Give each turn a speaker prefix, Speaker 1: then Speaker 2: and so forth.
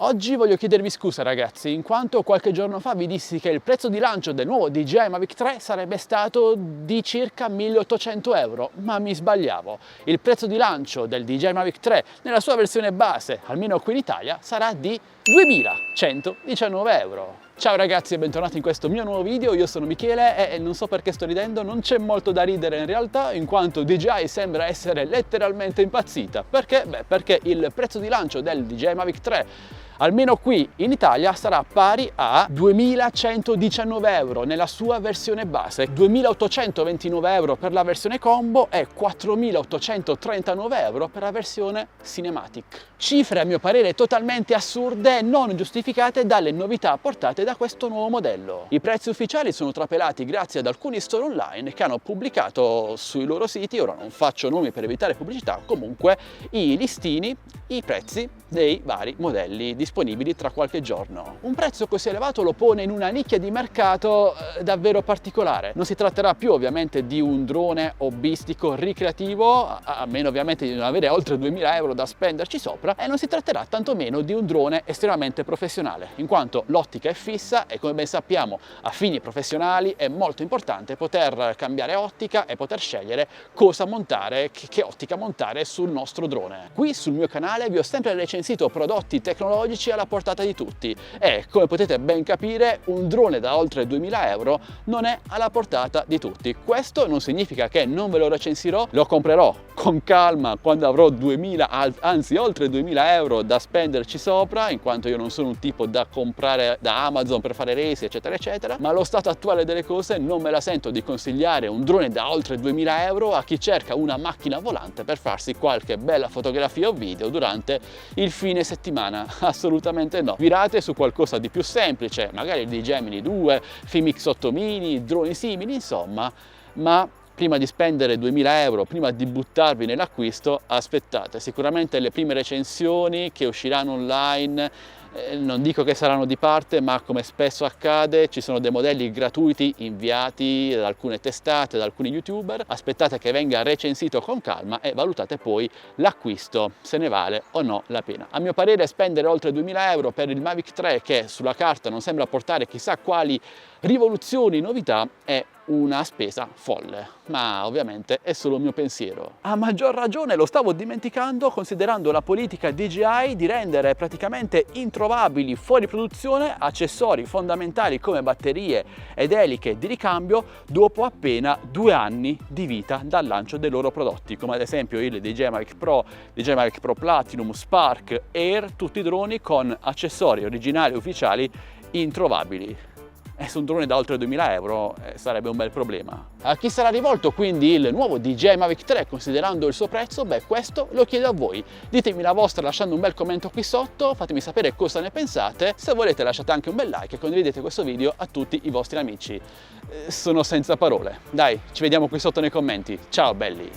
Speaker 1: Oggi voglio chiedervi scusa ragazzi, in quanto qualche giorno fa vi dissi che il prezzo di lancio del nuovo DJI Mavic 3 sarebbe stato di circa 1800 euro, ma mi sbagliavo. Il prezzo di lancio del DJI Mavic 3 nella sua versione base, almeno qui in Italia, sarà di 2119 euro. Ciao ragazzi e bentornati in questo mio nuovo video, io sono Michele e non so perché sto ridendo, non c'è molto da ridere in realtà, in quanto DJI sembra essere letteralmente impazzita. Perché? Beh, perché il prezzo di lancio del DJI Mavic 3 almeno qui in Italia sarà pari a 2119 euro nella sua versione base, 2829 euro per la versione combo e 4839 euro per la versione cinematic. Cifre a mio parere totalmente assurde e non giustificate dalle novità portate da questo nuovo modello. I prezzi ufficiali sono trapelati grazie ad alcuni store online che hanno pubblicato sui loro siti, ora non faccio nomi per evitare pubblicità, comunque i listini, i prezzi dei vari modelli disponibili tra qualche giorno. Un prezzo così elevato lo pone in una nicchia di mercato davvero particolare. Non si tratterà più ovviamente di un drone hobbistico ricreativo, a meno ovviamente di non avere oltre 2000 euro da spenderci sopra, e non si tratterà tantomeno di un drone estremamente professionale, in quanto l'ottica è fissa e come ben sappiamo a fini professionali è molto importante poter cambiare ottica e poter scegliere cosa montare, che ottica montare sul nostro drone. Qui sul mio canale vi ho sempre recensito prodotti tecnologici alla portata di tutti e come potete ben capire un drone da oltre 2000 euro non è alla portata di tutti. Questo non significa che non ve lo recensirò, lo comprerò con calma quando avrò 2000, anzi oltre 2000 euro da spenderci sopra, in quanto io non sono un tipo da comprare da Amazon per fare resi eccetera eccetera, ma allo stato attuale delle cose non me la sento di consigliare un drone da oltre 2000 euro a chi cerca una macchina volante per farsi qualche bella fotografia o video durante il fine settimana. Assolutamente no. Virate su qualcosa di più semplice, magari il DJI Mini 2, Fimix 8 Mini, droni simili, insomma, ma prima di spendere 2000 euro, prima di buttarvi nell'acquisto, aspettate. Sicuramente le prime recensioni che usciranno online non dico che saranno di parte, ma come spesso accade ci sono dei modelli gratuiti inviati da alcune testate, da alcuni youtuber. Aspettate che venga recensito con calma e valutate poi l'acquisto, se ne vale o no la pena. A mio parere spendere oltre 2000 euro per il Mavic 3, che sulla carta non sembra portare chissà quali rivoluzioni, novità, è una spesa folle, ma ovviamente è solo il mio pensiero. A maggior ragione lo stavo dimenticando considerando la politica DJI di rendere praticamente introvabili fuori produzione accessori fondamentali come batterie ed eliche di ricambio dopo appena 2 anni di vita dal lancio dei loro prodotti, come ad esempio il DJI Mavic Pro, DJI Mavic Pro Platinum, Spark, Air, tutti droni con accessori originali ufficiali introvabili. E su un drone da oltre 2000 euro sarebbe un bel problema. A chi sarà rivolto quindi il nuovo DJI Mavic 3 considerando il suo prezzo? Beh, questo lo chiedo a voi. Ditemi la vostra lasciando un bel commento qui sotto, fatemi sapere cosa ne pensate. Se volete lasciate anche un bel like e condividete questo video a tutti i vostri amici. Sono senza parole. Dai, ci vediamo qui sotto nei commenti. Ciao belli!